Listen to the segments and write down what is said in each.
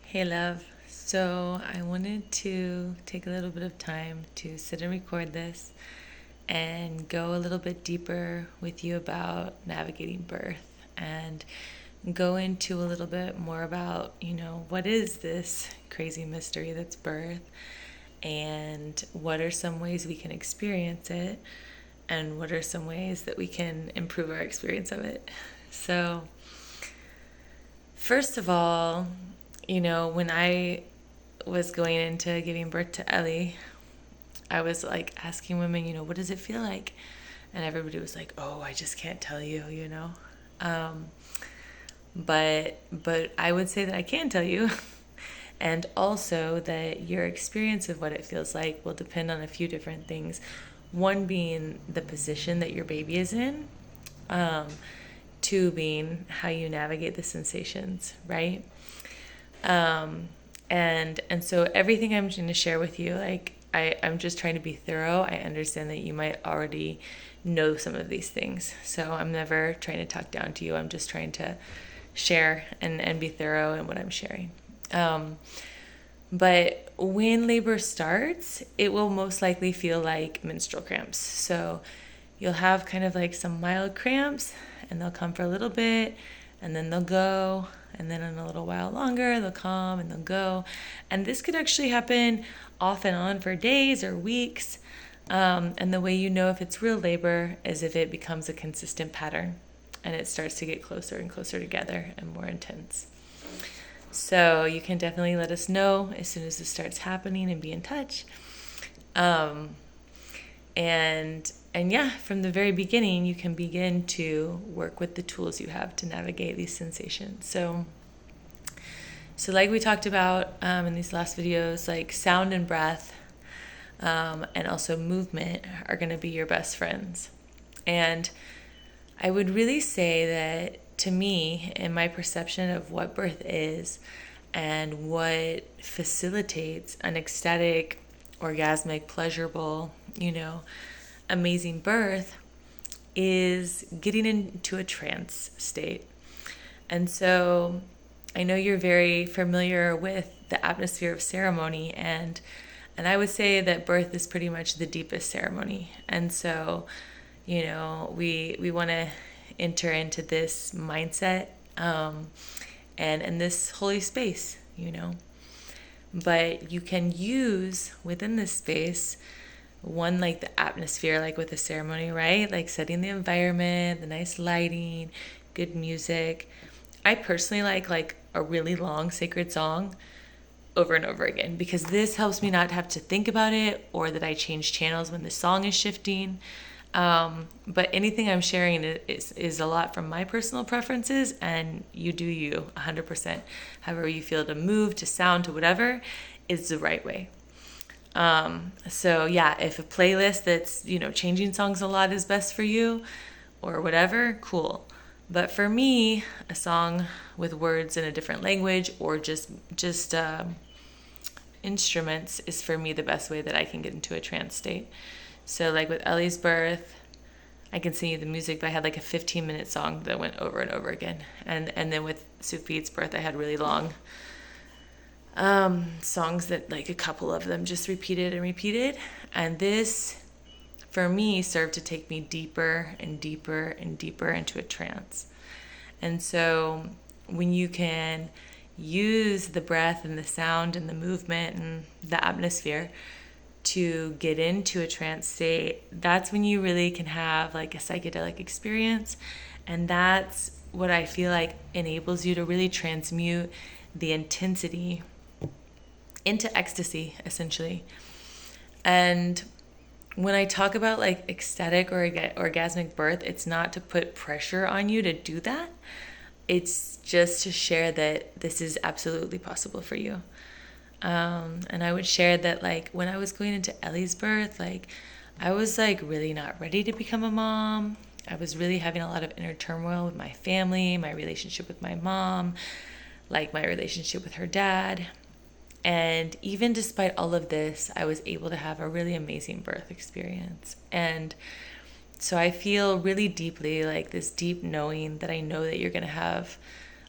Hey, love. So, I wanted to take a little bit of time to sit and record this and go a little bit deeper with you about navigating birth and go into a little bit more about, what is this crazy mystery that's birth and what are some ways we can experience it and what are some ways that we can improve our experience of it. So, first of all, when I was going into giving birth to Ellie, I was like asking women, what does it feel like? And everybody was like, oh, I just can't tell you. Um, but I would say that I can tell you. And also that your experience of what it feels like will depend on a few different things. One being the position that your baby is in. Um, Two being how you navigate the sensations, right? And so everything I'm going to share with you, like I'm just trying to be thorough. I understand that you might already know some of these things, so I'm never trying to talk down to you. I'm just trying to share and be thorough in what I'm sharing. But when labor starts, it will most likely feel like menstrual cramps. So you'll have kind of like some mild cramps, and they'll come for a little bit, and then they'll go, and then in a little while longer, they'll come and they'll go. And this could actually happen off and on for days or weeks. And the way you know if it's real labor is if it becomes a consistent pattern and it starts to get closer and closer together and more intense. So you can definitely let us know as soon as this starts happening and be in touch. Um, and yeah, from the very beginning, you can begin to work with the tools you have to navigate these sensations. So like we talked about in these last videos, like sound and breath and also movement are going to be your best friends. And I would really say that to me, in my perception of what birth is and what facilitates an ecstatic, orgasmic, pleasurable, amazing birth, is getting into a trance state. And so I know you're very familiar with the atmosphere of ceremony, and I would say that birth is pretty much the deepest ceremony. And so, we want to enter into this mindset and this holy space, But you can use within this space one, like the atmosphere, like with the ceremony, right? Like setting the environment, the nice lighting, good music. I personally like a really long sacred song over and over again because this helps me not have to think about it or that I change channels when the song is shifting. But anything I'm sharing is a lot from my personal preferences, and you do you 100%. However you feel to move, to sound, to whatever is the right way. So yeah, if a playlist that's, changing songs a lot is best for you or whatever, cool. But for me, a song with words in a different language or just instruments is for me the best way that I can get into a trance state. So like with Ellie's birth, I can sing you the music, but I had like a 15-minute song that went over and over again. And then with Sufit's birth, I had really long songs that like a couple of them just repeated and repeated. And this, for me, served to take me deeper and deeper and deeper into a trance. And so when you can use the breath and the sound and the movement and the atmosphere to get into a trance state, that's when you really can have like a psychedelic experience. And that's what I feel like enables you to really transmute the intensity into ecstasy, essentially. And when I talk about like ecstatic or orgasmic birth, it's not to put pressure on you to do that. It's just to share that this is absolutely possible for you. And I would share that like when I was going into Ellie's birth, like I was like really not ready to become a mom. I was really having a lot of inner turmoil with my family, my relationship with my mom, like my relationship with her dad. And even despite all of this, I was able to have a really amazing birth experience. And so I feel really deeply like this deep knowing that I know that you're going to have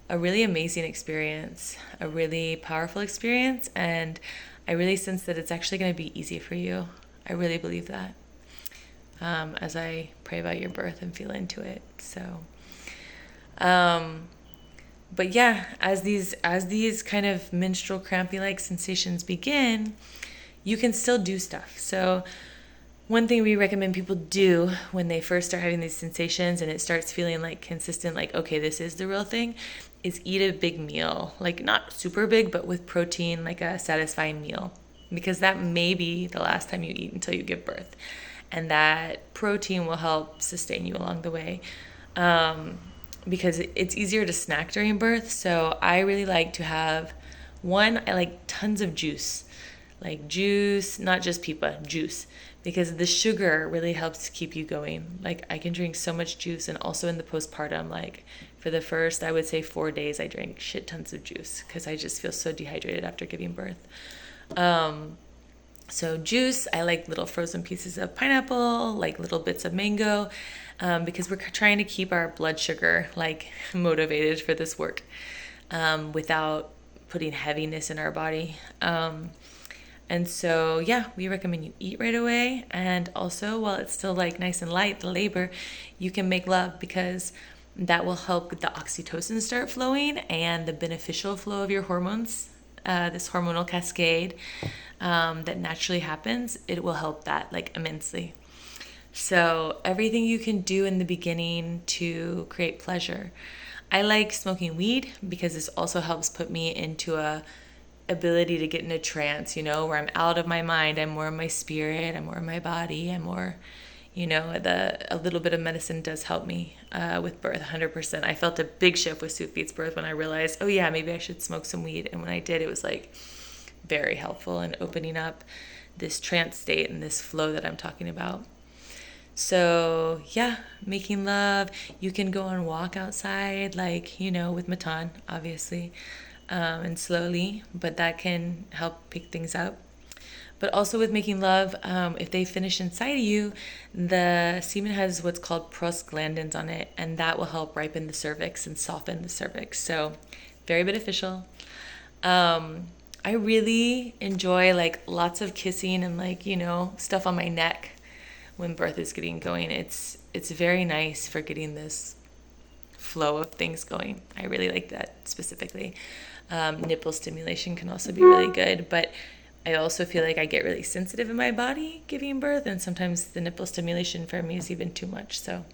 a really amazing experience, a really powerful experience, and I really sense that it's actually going to be easy for you. I really believe that, as I pray about your birth and feel into it. So, but yeah, as these kind of menstrual crampy like sensations begin, you can still do stuff. So one thing we recommend people do when they first start having these sensations and it starts feeling like consistent, like, okay, this is the real thing, is eat a big meal. Like not super big, but with protein, like a satisfying meal. Because that may be the last time you eat until you give birth. And that protein will help sustain you along the way. Because it's easier to snack during birth. So I really like to have, I like tons of juice. Like juice, not just pipa, juice. Because the sugar really helps keep you going. Like I can drink so much juice, and also in the postpartum, like for the first, I would say 4 days, I drank shit tons of juice because I just feel so dehydrated after giving birth. So juice, I like little frozen pieces of pineapple, like little bits of mango, because we're trying to keep our blood sugar like motivated for this work, without putting heaviness in our body. And so, yeah, we recommend you eat right away. And also, while it's still like nice and light, the labor, you can make love, because that will help the oxytocin start flowing and the beneficial flow of your hormones, this hormonal cascade that naturally happens. It will help that like immensely. So everything you can do in the beginning to create pleasure. I like smoking weed because this also helps put me into a ability to get in a trance, where I'm out of my mind, I'm more in my spirit, I'm more in my body, I'm more, a little bit of medicine does help me with birth, 100%. I felt a big shift with Sufi's birth when I realized, oh yeah, maybe I should smoke some weed. And when I did, it was like very helpful in opening up this trance state and this flow that I'm talking about. So yeah, making love. You can go and walk outside, like, with Matan, obviously. And slowly, but that can help pick things up. But also with making love, if they finish inside of you, the semen has what's called prostaglandins on it, and that will help ripen the cervix and soften the cervix. So very beneficial. I really enjoy like lots of kissing and like, stuff on my neck when birth is getting going. It's very nice for getting this flow of things going. I really like that specifically. Nipple stimulation can also be really good, but I also feel like I get really sensitive in my body giving birth, and sometimes the nipple stimulation for me is even too much. So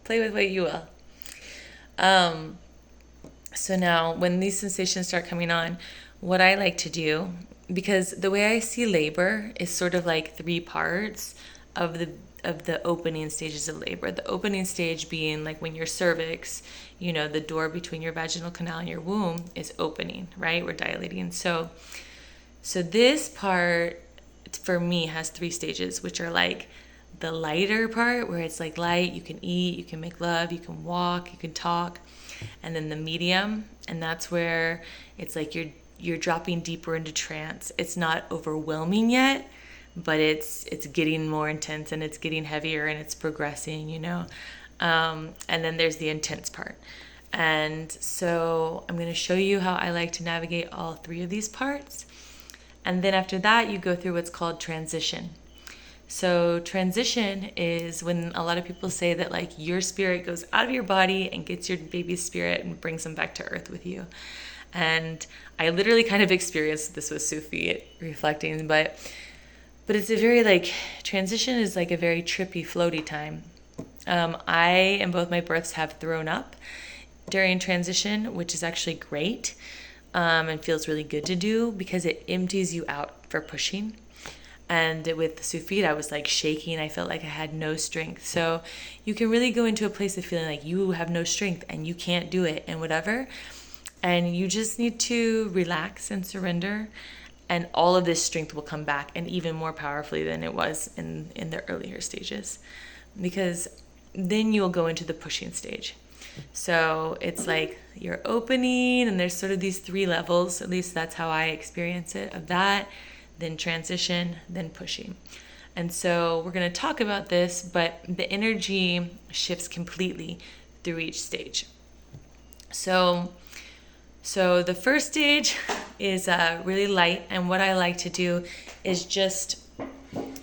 play with what you will. So now when these sensations start coming on, what I like to do, because the way I see labor is sort of like 3 parts of the opening stages of labor. The opening stage being like when your cervix, the door between your vaginal canal and your womb is opening, right? We're dilating. So this part for me has 3 stages, which are like the lighter part where it's like light, you can eat, you can make love, you can walk, you can talk. And then the medium, and that's where it's like you're dropping deeper into trance. It's not overwhelming yet, but it's getting more intense and it's getting heavier and it's progressing, and then there's the intense part. And so I'm going to show you how I like to navigate all 3 of these parts. And then after that, you go through what's called transition. So transition is when a lot of people say that like your spirit goes out of your body and gets your baby's spirit and brings them back to earth with you. And I literally kind of experienced this with Sufi reflecting, but it's a very like, transition is like a very trippy, floaty time. I and both my births have thrown up during transition, which is actually great, and feels really good to do because it empties you out for pushing. And with the Sufit, I was like shaking. I felt like I had no strength. So you can really go into a place of feeling like you have no strength and you can't do it and whatever. And you just need to relax and surrender. And all of this strength will come back, and even more powerfully than it was in the earlier stages. Because then you'll go into the pushing stage. So it's like you're opening, and there's sort of these 3 levels, at least that's how I experience it, of that, then transition, then pushing. And so we're going to talk about this, but the energy shifts completely through each stage. So So the first stage is really light, and what I like to do is just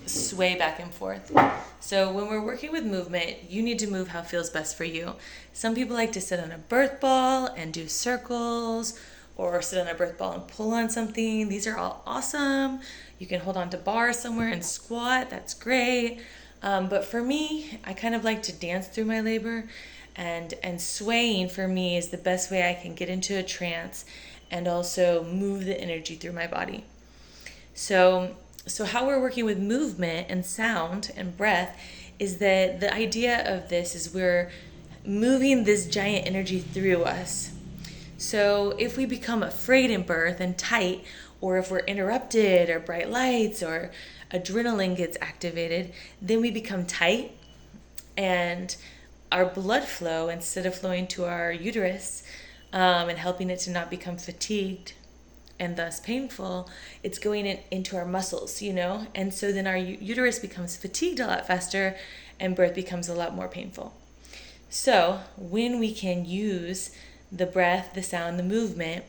sway back and forth. So when we're working with movement, you need to move how feels best for you. Some people like to sit on a birth ball and do circles, or sit on a birth ball and pull on something. These are all awesome. You can hold on to bars somewhere and squat. That's great. But for me, I kind of like to dance through my labor, and swaying for me is the best way I can get into a trance and also move the energy through my body. So how we're working with movement and sound and breath is that the idea of this is we're moving this giant energy through us. So if we become afraid in birth and tight, or if we're interrupted or bright lights or adrenaline gets activated, then we become tight, and our blood flow, instead of flowing to our uterus and helping it to not become fatigued and thus painful, it's going into our muscles, and so then our uterus becomes fatigued a lot faster and birth becomes a lot more painful. So when we can use the breath, the sound, the movement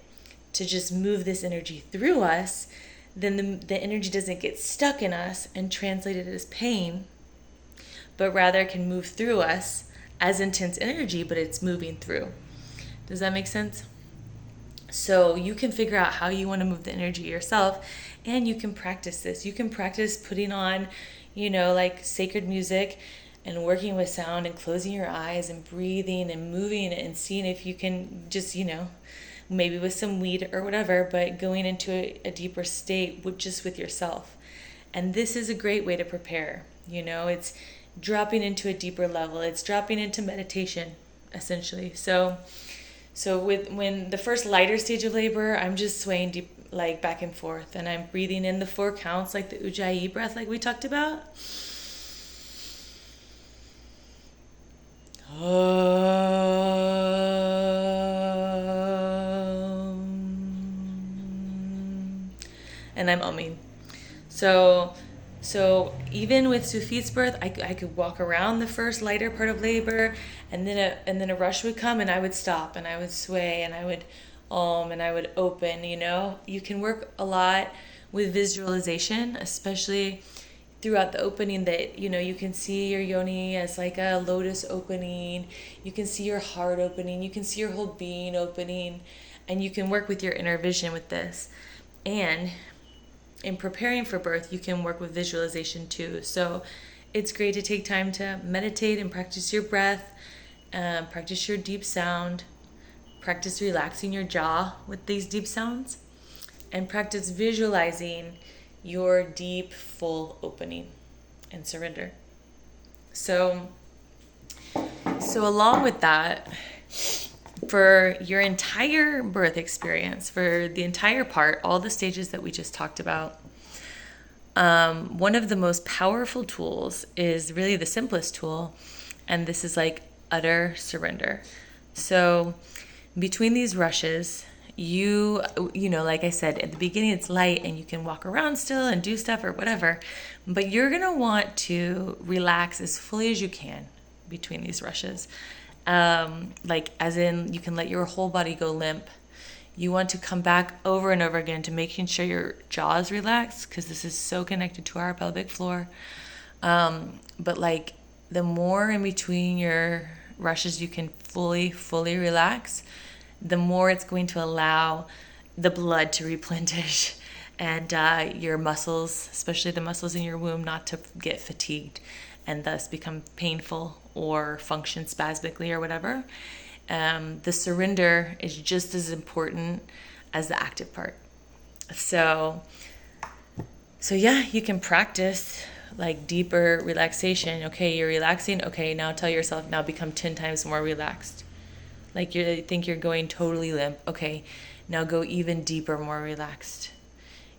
to just move this energy through us, then the energy doesn't get stuck in us and translated as pain, but rather can move through us as intense energy, but it's moving through. Does that make sense? So you can figure out how you want to move the energy yourself, and you can practice this. You can practice putting on, like sacred music and working with sound and closing your eyes and breathing and moving and seeing if you can just, maybe with some weed or whatever, but going into a deeper state just with yourself. And this is a great way to prepare. It's dropping into a deeper level. It's dropping into meditation, essentially. So when the first lighter stage of labor, I'm just swaying deep, like back and forth, and I'm breathing in the 4 counts, like the Ujjayi breath, like we talked about. And I'm umming. So even with Sufit's birth, I could walk around the first lighter part of labor, and then a rush would come, and I would stop, and I would sway, and I would and I would open. You can work a lot with visualization, especially throughout the opening, that you can see your yoni as like a lotus opening. You can see your heart opening. You can see your whole being opening, and you can work with your inner vision with this. And in preparing for birth, you can work with visualization too. So it's great to take time to meditate and practice your breath, practice your deep sound, practice relaxing your jaw with these deep sounds, and practice visualizing your deep, full opening and surrender. So along with that, for your entire birth experience, for the entire part, all the stages that we just talked about, one of the most powerful tools is really the simplest tool, and this is like utter surrender. So between these rushes, you like I said, at the beginning it's light and you can walk around still and do stuff or whatever, but you're going to want to relax as fully as you can between these rushes. Like as in, you can let your whole body go limp. You want to come back over and over again to making sure your jaw is relaxed, because this is so connected to our pelvic floor. But like the more in between your rushes you can fully relax, the more it's going to allow the blood to replenish and your muscles, especially the muscles in your womb, not to get fatigued and thus become painful or function spasmically or whatever. The surrender is just as important as the active part. So yeah, you can practice like deeper relaxation. Okay, you're relaxing. Okay, now tell yourself, now become 10 times more relaxed. Like you think you're going totally limp. Okay, now go even deeper, more relaxed.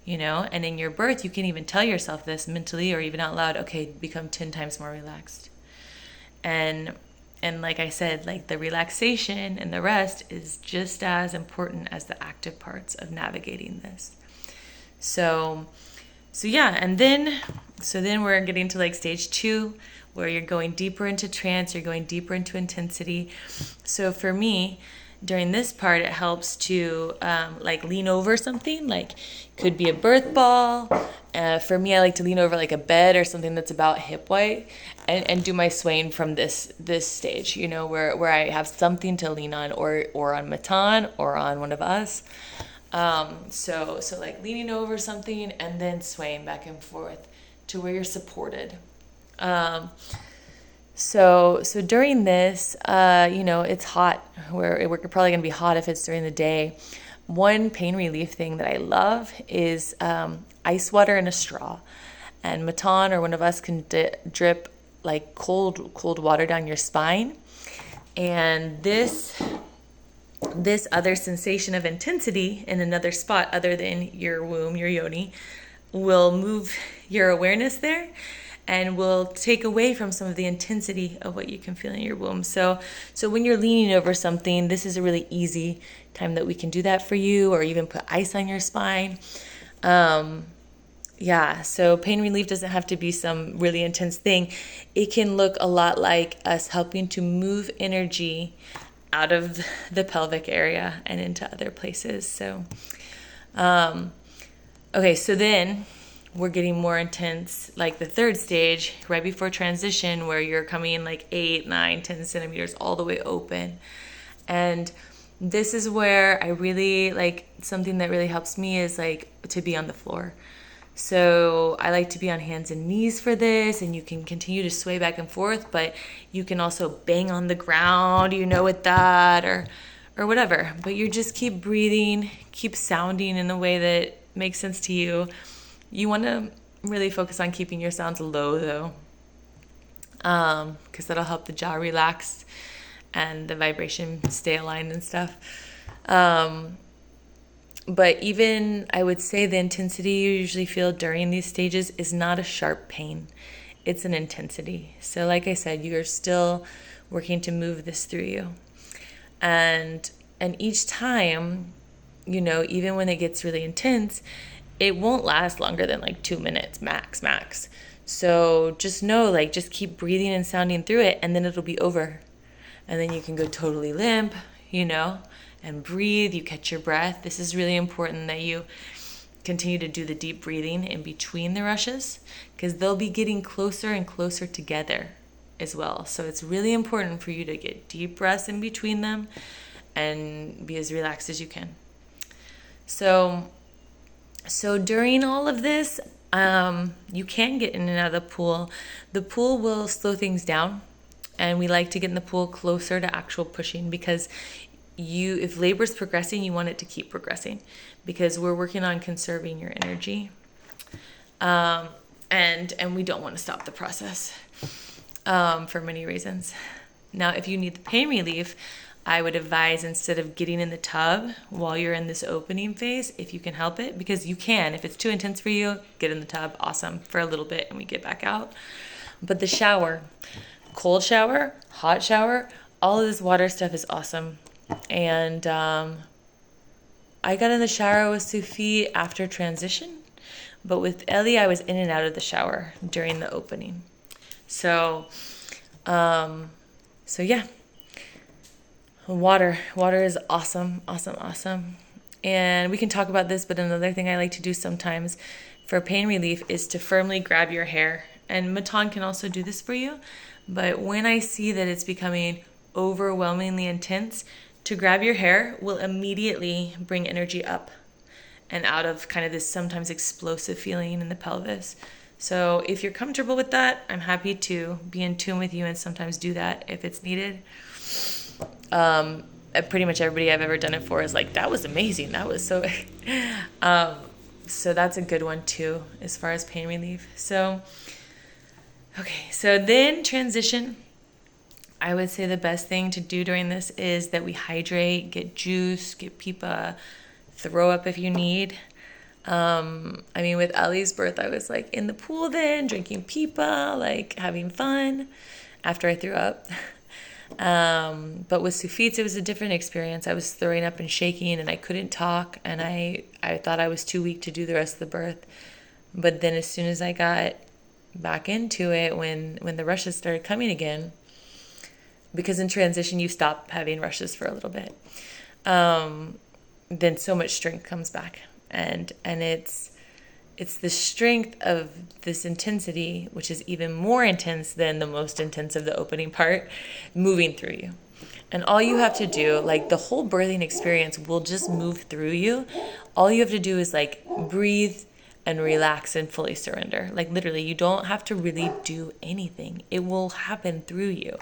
And in your birth, you can even tell yourself this mentally or even out loud. Okay, become 10 times more relaxed. And like I said, like the relaxation and the rest is just as important as the active parts of navigating this. So yeah, and then we're getting to like stage 2, where you're going deeper into trance, you're going deeper into intensity. So for me, during this part, it helps to like lean over something, like could be a birth ball. For me, I like to lean over like a bed or something that's about hip height, and do my swaying from this stage, you know, where I have something to lean on, or on Matan or on one of us. So like leaning over something and then swaying back and forth to where you're supported. So during this, you know, it's hot. We're probably going to be hot if it's during the day. One pain relief thing that I love is ice water in a straw. And Matan or one of us can drip like cold water down your spine. And this other sensation of intensity in another spot other than your womb, your yoni, will move your awareness there and will take away from some of the intensity of what you can feel in your womb. So when you're leaning over something, this is a really easy time that we can do that for you, or even put ice on your spine. Yeah, so pain relief doesn't have to be some really intense thing. It can look a lot like us helping to move energy out of the pelvic area and into other places. So, okay, so then we're getting more intense, like the third stage, right before transition, where you're coming in like 8, 9, 10 centimeters all the way open. And this is where I really like, something that really helps me is like to be on the floor. So I like to be on hands and knees for this, and you can continue to sway back and forth, but you can also bang on the ground, you know, with that, or whatever. But you just keep breathing, keep sounding in a way that makes sense to you. You want to really focus on keeping your sounds low, though, because that'll help the jaw relax and the vibration stay aligned and stuff. But even, I would say, the intensity you usually feel during these stages is not a sharp pain. It's an intensity. So like I said, you're still working to move this through you. And each time, you know, even when it gets really intense, it won't last longer than like 2 minutes max. So just know, like, just keep breathing and sounding through it, and then it'll be over. And then you can go totally limp, you know, and breathe. You catch your breath. This is really important that you continue to do the deep breathing in between the rushes, because they'll be getting closer and closer together as well. So it's really important for you to get deep breaths in between them and be as relaxed as you can. So during all of this, you can get in and out of the pool. The pool will slow things down, and we like to get in the pool closer to actual pushing, because if labor is progressing, you want it to keep progressing, because we're working on conserving your energy, and we don't want to stop the process for many reasons. Now, if you need the pain relief, I would advise, instead of getting in the tub while you're in this opening phase, if you can help it, because you can. If it's too intense for you, get in the tub, awesome, for a little bit, and we get back out. But the shower, cold shower, hot shower, all of this water stuff is awesome. And I got in the shower with Sufi after transition, but with Ellie, I was in and out of the shower during the opening. So yeah. Water is awesome. And we can talk about this, but another thing I like to do sometimes for pain relief is to firmly grab your hair. And Matan can also do this for you. But when I see that it's becoming overwhelmingly intense, to grab your hair will immediately bring energy up and out of kind of this sometimes explosive feeling in the pelvis. So if you're comfortable with that, I'm happy to be in tune with you and sometimes do that if it's needed. Pretty much everybody I've ever done it for is like, that was amazing. That was so, so that's a good one too, as far as pain relief. So then transition. I would say the best thing to do during this is that we hydrate, get juice, get pipa, throw up if you need. With Ellie's birth, I was like in the pool then, drinking pipa, like having fun after I threw up. But with Sufit's, it was a different experience. I was throwing up and shaking, and I couldn't talk, and I thought I was too weak to do the rest of the birth. But then as soon as I got back into it, when the rushes started coming again, because in transition you stop having rushes for a little bit. Then so much strength comes back, and it's the strength of this intensity, which is even more intense than the most intense of the opening part, moving through you. And all you have to do, like the whole birthing experience will just move through you. All you have to do is like breathe and relax and fully surrender. Like literally, you don't have to really do anything. It will happen through you.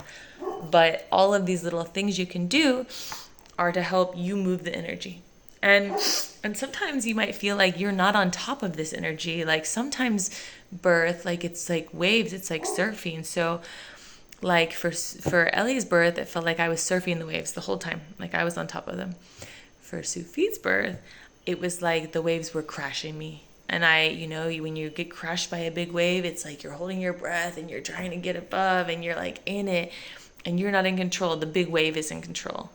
But all of these little things you can do are to help you move the energy. And sometimes you might feel like you're not on top of this energy. Like sometimes birth, like it's like waves, it's like surfing. So like for Ellie's birth, it felt like I was surfing the waves the whole time. Like I was on top of them. For Sufi's birth, it was like the waves were crashing me. And when you get crushed by a big wave, it's like you're holding your breath and you're trying to get above and you're like in it and you're not in control. The big wave is in control.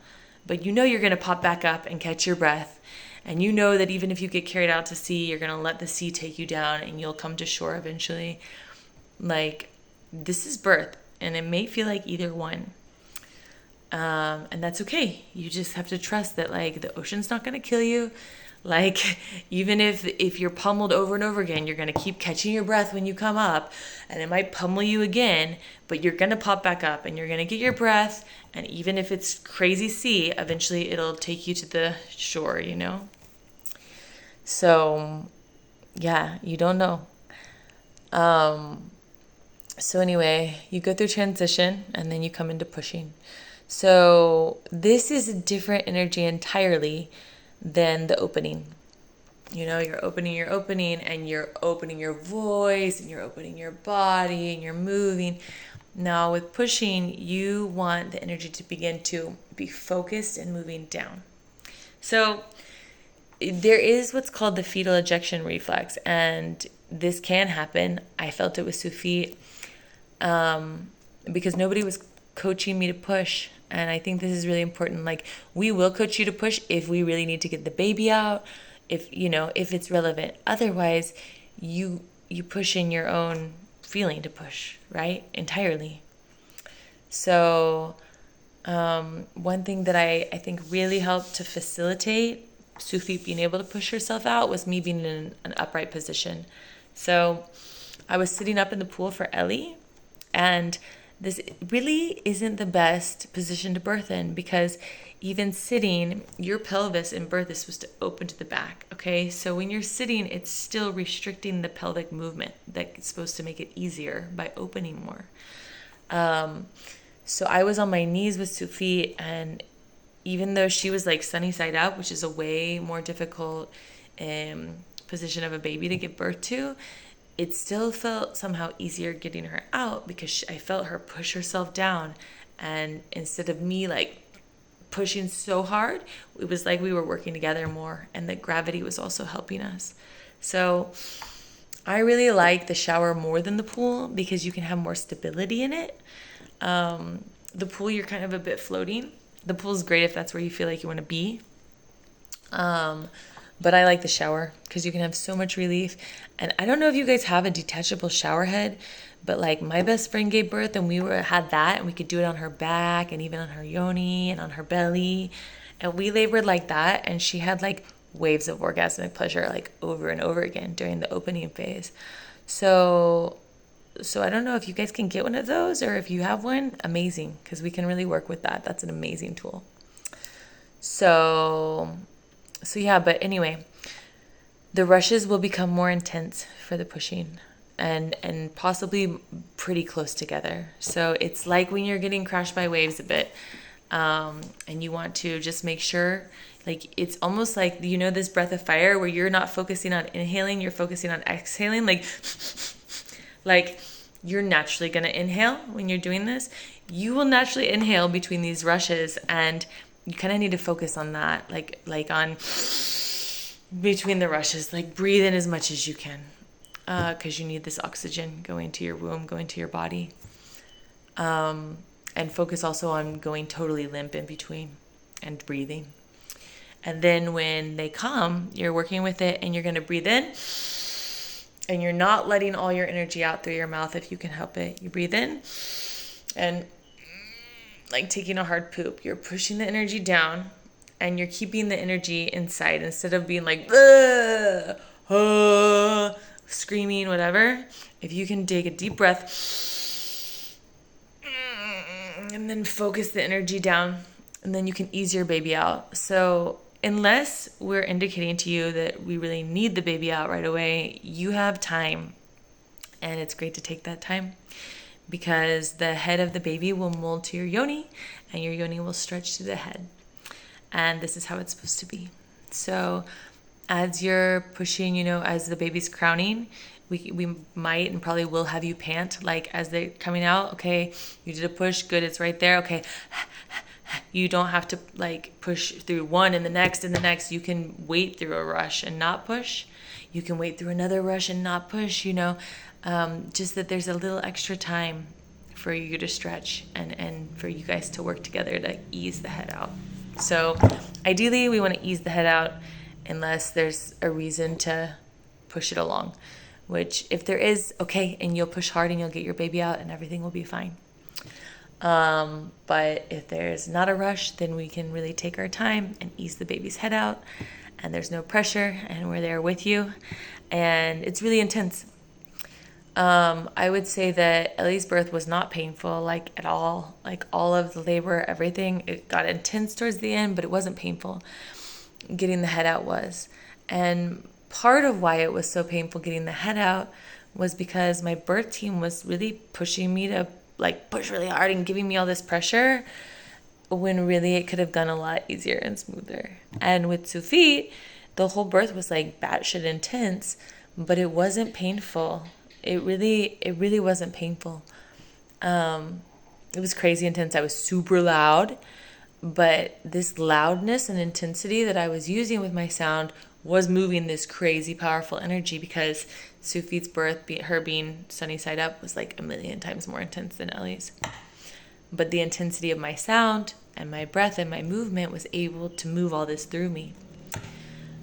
But you're going to pop back up and catch your breath. And you know that even if you get carried out to sea, you're going to let the sea take you down and you'll come to shore eventually. Like, this is birth. And it may feel like either one. And that's okay. You just have to trust that, like, the ocean's not going to kill you. Like, even if you're pummeled over and over again, you're going to keep catching your breath when you come up, and it might pummel you again, but you're going to pop back up and you're going to get your breath. And even if it's crazy sea, eventually it'll take you to the shore, So, yeah, you don't know. So anyway, you go through transition and then you come into pushing. So this is a different energy entirely than the opening. You're opening, and you're opening your voice, and you're opening your body, and you're moving. Now with pushing, you want the energy to begin to be focused and moving down. So there is what's called the fetal ejection reflex, and this can happen. I felt it with Sufi because nobody was coaching me to push. And I think this is really important. Like, we will coach you to push if we really need to get the baby out, if it's relevant. Otherwise, you push in your own feeling to push, right? Entirely. So one thing that I think really helped to facilitate Sufi being able to push herself out was me being in an upright position. So I was sitting up in the pool for Ellie, and this really isn't the best position to birth in, because even sitting, your pelvis in birth is supposed to open to the back, okay? So when you're sitting, it's still restricting the pelvic movement that's supposed to make it easier by opening more. So I was on my knees with Sufi, and even though she was like sunny side up, which is a way more difficult position of a baby to give birth to, it still felt somehow easier getting her out because I felt her push herself down. And instead of me like pushing so hard, it was like we were working together more, and the gravity was also helping us. So I really like the shower more than the pool because you can have more stability in it. The pool, you're kind of a bit floating. The pool is great if that's where you feel like you want to be. But I like the shower because you can have so much relief. And I don't know if you guys have a detachable shower head, but like my best friend gave birth and had that, and we could do it on her back and even on her yoni and on her belly. And we labored like that, and she had like waves of orgasmic pleasure like over and over again during the opening phase. So I don't know if you guys can get one of those, or if you have one, amazing, because we can really work with that. That's an amazing tool. So yeah, but anyway, the rushes will become more intense for the pushing and possibly pretty close together. So it's like when you're getting crashed by waves a bit, and you want to just make sure, like, it's almost like, this breath of fire where you're not focusing on inhaling, you're focusing on exhaling, like you're naturally going to inhale when you're doing this. You will naturally inhale between these rushes, and you kind of need to focus on that, like on between the rushes, like breathe in as much as you can, because you need this oxygen going to your womb, going to your body, and focus also on going totally limp in between and breathing. And then when they come, you're working with it, and you're going to breathe in, and you're not letting all your energy out through your mouth if you can help it. You breathe in, and like taking a hard poop. You're pushing the energy down and you're keeping the energy inside instead of being like, screaming, whatever. If you can take a deep breath and then focus the energy down, and then you can ease your baby out. So unless we're indicating to you that we really need the baby out right away, you have time. And it's great to take that time because the head of the baby will mold to your yoni and your yoni will stretch to the head. And this is how it's supposed to be. So as you're pushing, as the baby's crowning, we might and probably will have you pant, like as they're coming out. Okay, you did a push, good, it's right there. Okay, you don't have to like push through one and the next and the next. You can wait through a rush and not push. You can wait through another rush and not push, just that there's a little extra time for you to stretch and for you guys to work together to ease the head out. So ideally we want to ease the head out unless there's a reason to push it along, which if there is, okay, and you'll push hard and you'll get your baby out and everything will be fine. But if there's not a rush, then we can really take our time and ease the baby's head out and there's no pressure and we're there with you. And it's really intense. I would say that Ellie's birth was not painful, like at all. Like all of the labor, everything, it got intense towards the end, but it wasn't painful. Getting the head out was. And part of why it was so painful getting the head out was because my birth team was really pushing me to like push really hard and giving me all this pressure when really it could have gone a lot easier and smoother. And with Sufit, the whole birth was like batshit intense, but it wasn't painful. It really wasn't painful. It was crazy intense. I was super loud, but this loudness and intensity that I was using with my sound was moving this crazy powerful energy because Sufit's birth, her being sunny side up, was like a million times more intense than Ellie's. But the intensity of my sound and my breath and my movement was able to move all this through me.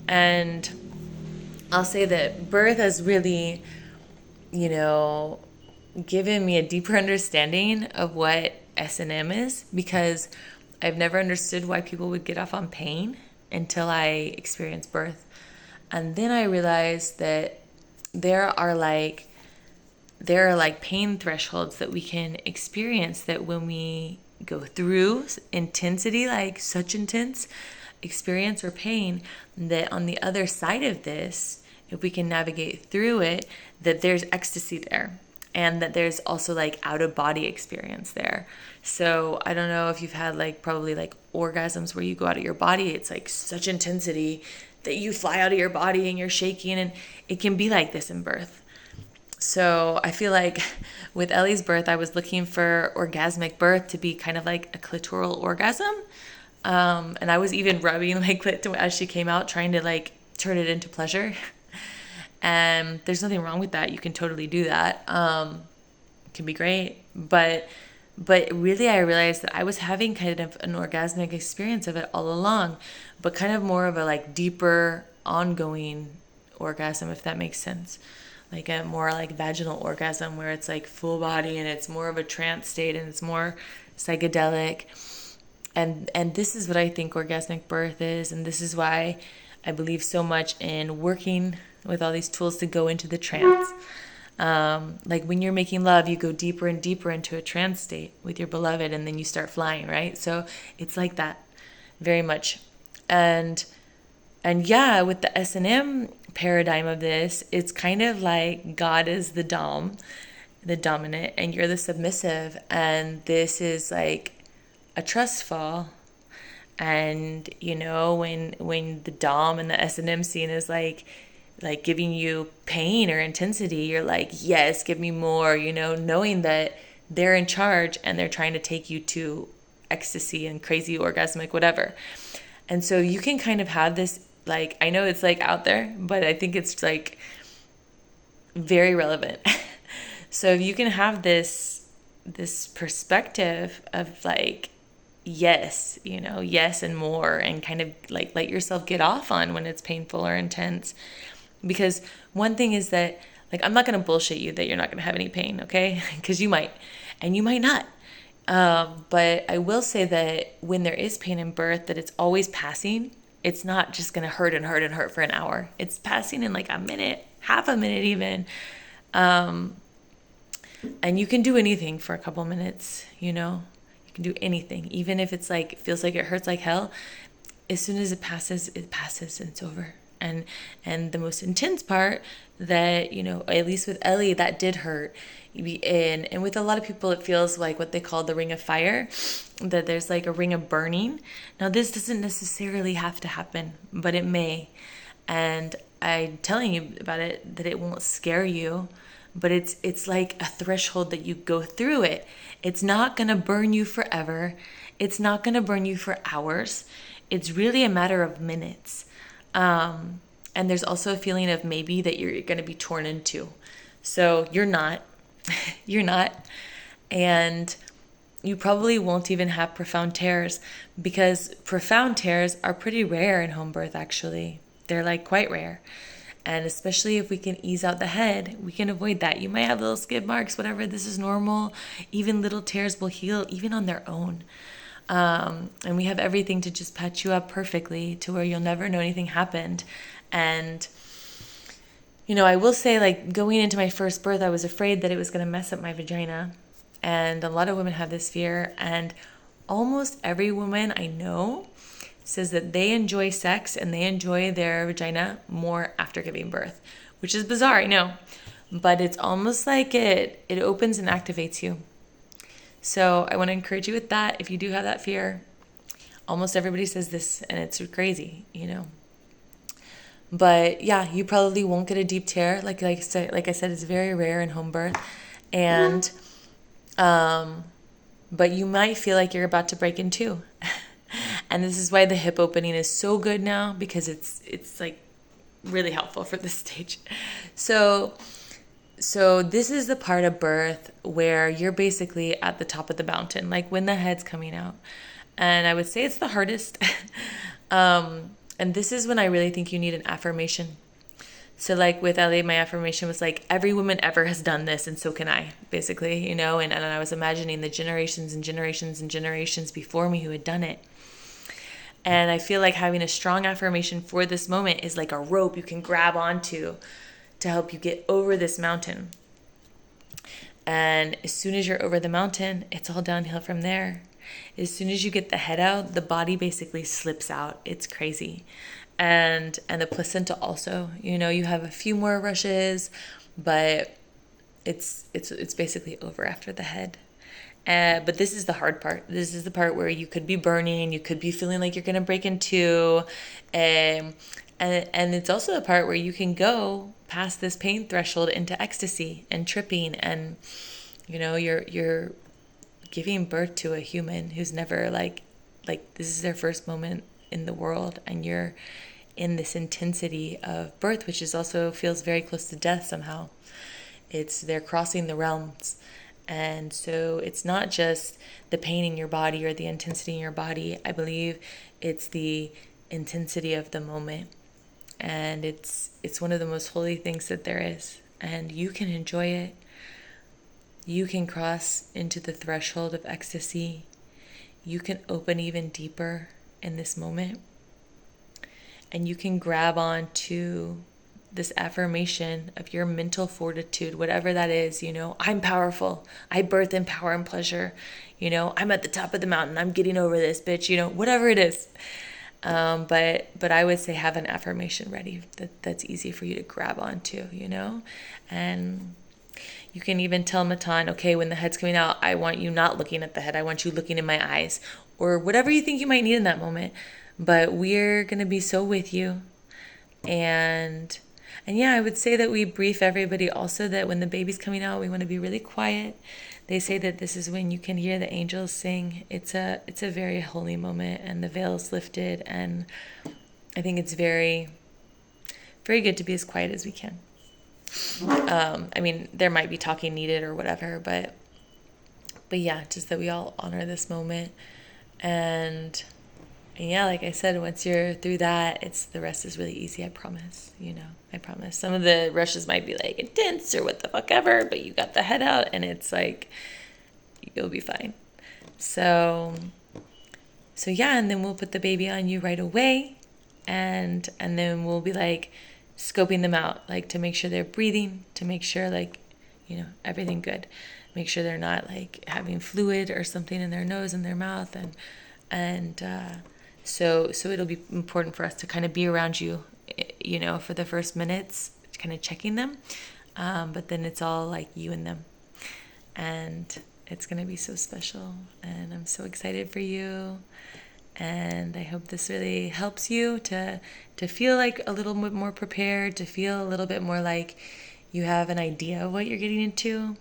And I'll say that birth has really, given me a deeper understanding of what S&M is, because I've never understood why people would get off on pain until I experienced birth. And then I realized that there are like pain thresholds that we can experience that when we go through intensity, like such intense experience or pain, that on the other side of this, if we can navigate through it, that there's ecstasy there and that there's also like out of body experience there. So I don't know if you've had probably orgasms where you go out of your body. It's like such intensity that you fly out of your body and you're shaking, and it can be like this in birth. So I feel like with Ellie's birth, I was looking for orgasmic birth to be kind of like a clitoral orgasm. And I was even rubbing my clit as she came out, trying to turn it into pleasure. And there's nothing wrong with that. You can totally do that. It can be great. But really I realized that I was having kind of an orgasmic experience of it all along, but kind of more of a deeper ongoing orgasm, if that makes sense. Like a more vaginal orgasm where it's full body and it's more of a trance state and it's more psychedelic. And this is what I think orgasmic birth is. And this is why I believe so much in working with all these tools to go into the trance. When you're making love, you go deeper and deeper into a trance state with your beloved, and then you start flying, right? So it's like that very much. And yeah, with the S&M paradigm of this, it's kind of like God is the dom, the dominant, and you're the submissive. And this is like a trust fall. And, when the dom and the S&M scene is like giving you pain or intensity, you're like, yes, give me more, knowing that they're in charge and they're trying to take you to ecstasy and crazy orgasmic whatever. And so you can kind of have this, I know it's out there, but I think it's very relevant. So if you can have this perspective of yes, yes and more, and kind of let yourself get off on when it's painful or intense. Because one thing is that I'm not going to bullshit you that you're not going to have any pain, okay? Because you might, and you might not. But I will say that when there is pain in birth, that it's always passing. It's not just going to hurt and hurt and hurt for an hour. It's passing in like a minute, half a minute even. And you can do anything for a couple minutes, you know? You can do anything. Even if it's like, feels like it hurts like hell. As soon as it passes and it's over. And the most intense part that, you know, at least with Ellie, that did hurt. And with a lot of people, it feels like what they call the ring of fire, that there's like a ring of burning. Now, this doesn't necessarily have to happen, but it may. And I'm telling you about it, that it won't scare you, but it's like a threshold that you go through it. It's not going to burn you forever. It's not going to burn you for hours. It's really a matter of minutes. And there's also a feeling of maybe that you're going to be torn in two. So you're not. You're not. And you probably won't even have profound tears, because profound tears are pretty rare in home birth, actually. They're like quite rare. And especially if we can ease out the head, we can avoid that. You might have little skid marks, whatever. This is normal. Even little tears will heal even on their own. And we have everything to just patch you up perfectly to where you'll never know anything happened. And, you know, I will say, like, going into my first birth, I was afraid that it was going to mess up my vagina. And a lot of women have this fear. And almost every woman I know says that they enjoy sex and they enjoy their vagina more after giving birth, which is bizarre, I know. But it's almost like it opens and activates you. So I want to encourage you with that. If you do have that fear, almost everybody says this, and it's crazy, you know. But yeah, you probably won't get a deep tear. Like I said, it's very rare in home birth, and but you might feel like you're about to break in two. And this is why the hip opening is so good now, because it's like really helpful for this stage. So this is the part of birth where you're basically at the top of the mountain, like when the head's coming out. And I would say it's the hardest. And this is when I really think you need an affirmation. So like with Ellie, my affirmation was like, every woman ever has done this, and so can I, basically, you know. And I was imagining the generations and generations and generations before me who had done it. And I feel like having a strong affirmation for this moment is like a rope you can grab onto to help you get over this mountain. And as soon as you're over the mountain, it's all downhill from there. As soon as you get the head out, the body basically slips out. It's crazy. And the placenta also, you know, you have a few more rushes, but it's basically over after the head. But this is the hard part. This is the part where you could be burning, you could be feeling like you're going to break in two. And it's also the part where you can go past this pain threshold into ecstasy and tripping, and you know, you're giving birth to a human who's never like this is their first moment in the world, and you're in this intensity of birth, which is also feels very close to death somehow. They're crossing the realms. And so it's not just the pain in your body or the intensity in your body. I believe it's the intensity of the moment. And it's one of the most holy things that there is. And you can enjoy it. You can cross into the threshold of ecstasy. You can open even deeper in this moment. And you can grab on to this affirmation of your mental fortitude, whatever that is, you know. I'm powerful. I birth in power and pleasure. You know, I'm at the top of the mountain. I'm getting over this, bitch. You know, whatever it is. But I would say have an affirmation ready that's easy for you to grab onto, you know. And you can even tell Matan, okay, when the head's coming out, I want you not looking at the head. I want you looking in my eyes, or whatever you think you might need in that moment. But we're going to be so with you. And yeah, I would say that we brief everybody also that when the baby's coming out, we want to be really quiet. They say that this is when you can hear the angels sing. It's a very holy moment, and the veil is lifted, and I think it's very, very good to be as quiet as we can. I mean, there might be talking needed or whatever, but yeah, just that we all honor this moment. And yeah, like I said, once you're through that, the rest is really easy. I promise, you know, I promise. Some of the rushes might be like intense or what the fuck ever, but you got the head out, and it's like, you'll be fine. So yeah, and then we'll put the baby on you right away, and then we'll be like scoping them out, like to make sure they're breathing, to make sure like, everything good. Make sure they're not like having fluid or something in their nose and their mouth, so it'll be important for us to kind of be around you, for the first minutes, kind of checking them, but then it's all like you and them, and it's gonna be so special, and I'm so excited for you. And I hope this really helps you to feel like a little bit more prepared, to feel a little bit more like you have an idea of what you're getting into.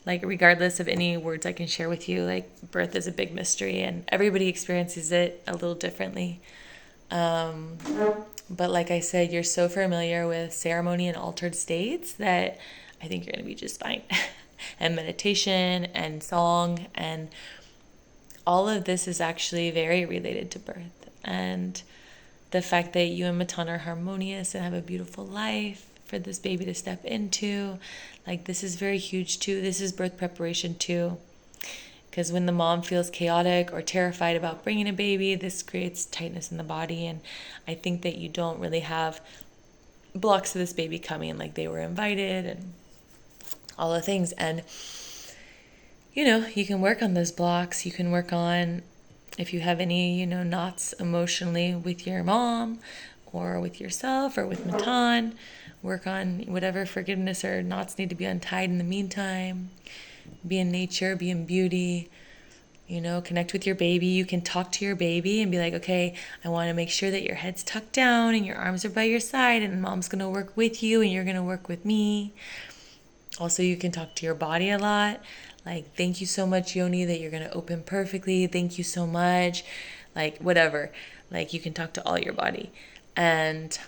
Like, regardless of any words I can share with you, like, birth is a big mystery and everybody experiences it a little differently. But like I said, you're so familiar with ceremony and altered states that I think you're going to be just fine. And meditation and song and all of this is actually very related to birth. And the fact that you and Matan are harmonious and have a beautiful life for this baby to step into, like, this is very huge too. This is birth preparation too. Because when the mom feels chaotic or terrified about bringing a baby, this creates tightness in the body. And I think that you don't really have blocks of this baby coming, like they were invited and all the things. And you can work on those blocks. You can work on, if you have any, knots emotionally with your mom or with yourself or with Matan, work on whatever forgiveness or knots need to be untied in the meantime. Be in nature, be in beauty, connect with your baby. You can talk to your baby and be like, okay, I want to make sure that your head's tucked down and your arms are by your side, and mom's going to work with you and you're going to work with me. Also, you can talk to your body a lot. Like, thank you so much, Yoni, that you're going to open perfectly. Thank you so much. Like, whatever. Like, you can talk to all your body. And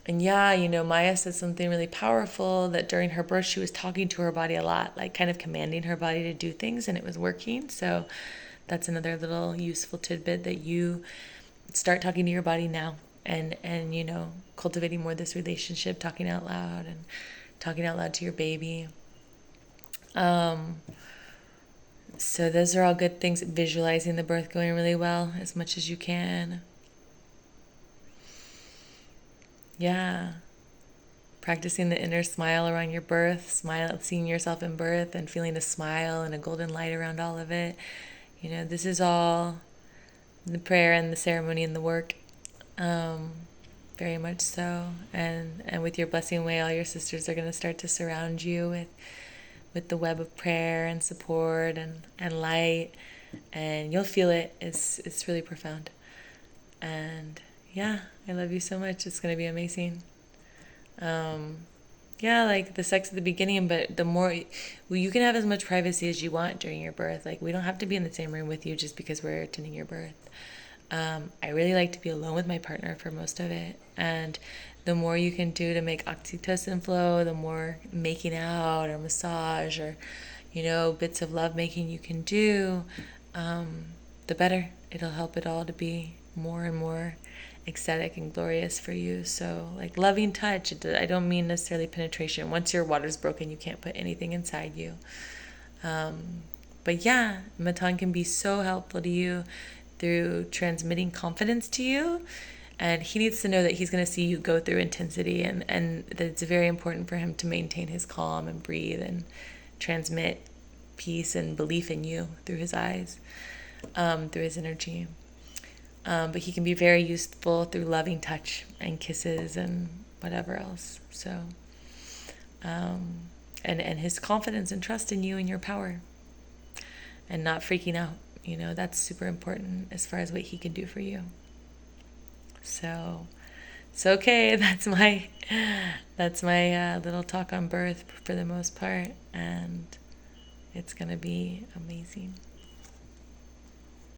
yeah, Maya said something really powerful, that during her birth, she was talking to her body a lot, like kind of commanding her body to do things, and it was working. So that's another little useful tidbit, that you start talking to your body now, and cultivating more this relationship, talking out loud to your baby. So those are all good things. Visualizing the birth going really well as much as you can. Yeah. Practicing the inner smile around your birth, seeing yourself in birth and feeling a smile and a golden light around all of it. This is all the prayer and the ceremony and the work. Very much so. And with your blessing way, all your sisters are going to start to surround you with the web of prayer and support and light, and you'll feel it. It's really profound. And yeah, I love you so much. It's going to be amazing. Yeah, like the sex at the beginning, but the more, you can have as much privacy as you want during your birth. Like, we don't have to be in the same room with you just because we're attending your birth. I really like to be alone with my partner for most of it. And the more you can do to make oxytocin flow, the more making out or massage or, bits of love making you can do, the better. It'll help it all to be more and more ecstatic and glorious for you. So, like, loving touch, I don't mean necessarily penetration. Once your water's broken, you can't put anything inside you. But yeah, Matan can be so helpful to you through transmitting confidence to you. And he needs to know that he's going to see you go through intensity, and that it's very important for him to maintain his calm and breathe and transmit peace and belief in you through his eyes, through his energy. But he can be very useful through loving touch and kisses and whatever else. So, and his confidence and trust in you and your power, and not freaking out. That's super important as far as what he can do for you. So okay, that's my little talk on birth for the most part, and it's gonna be amazing.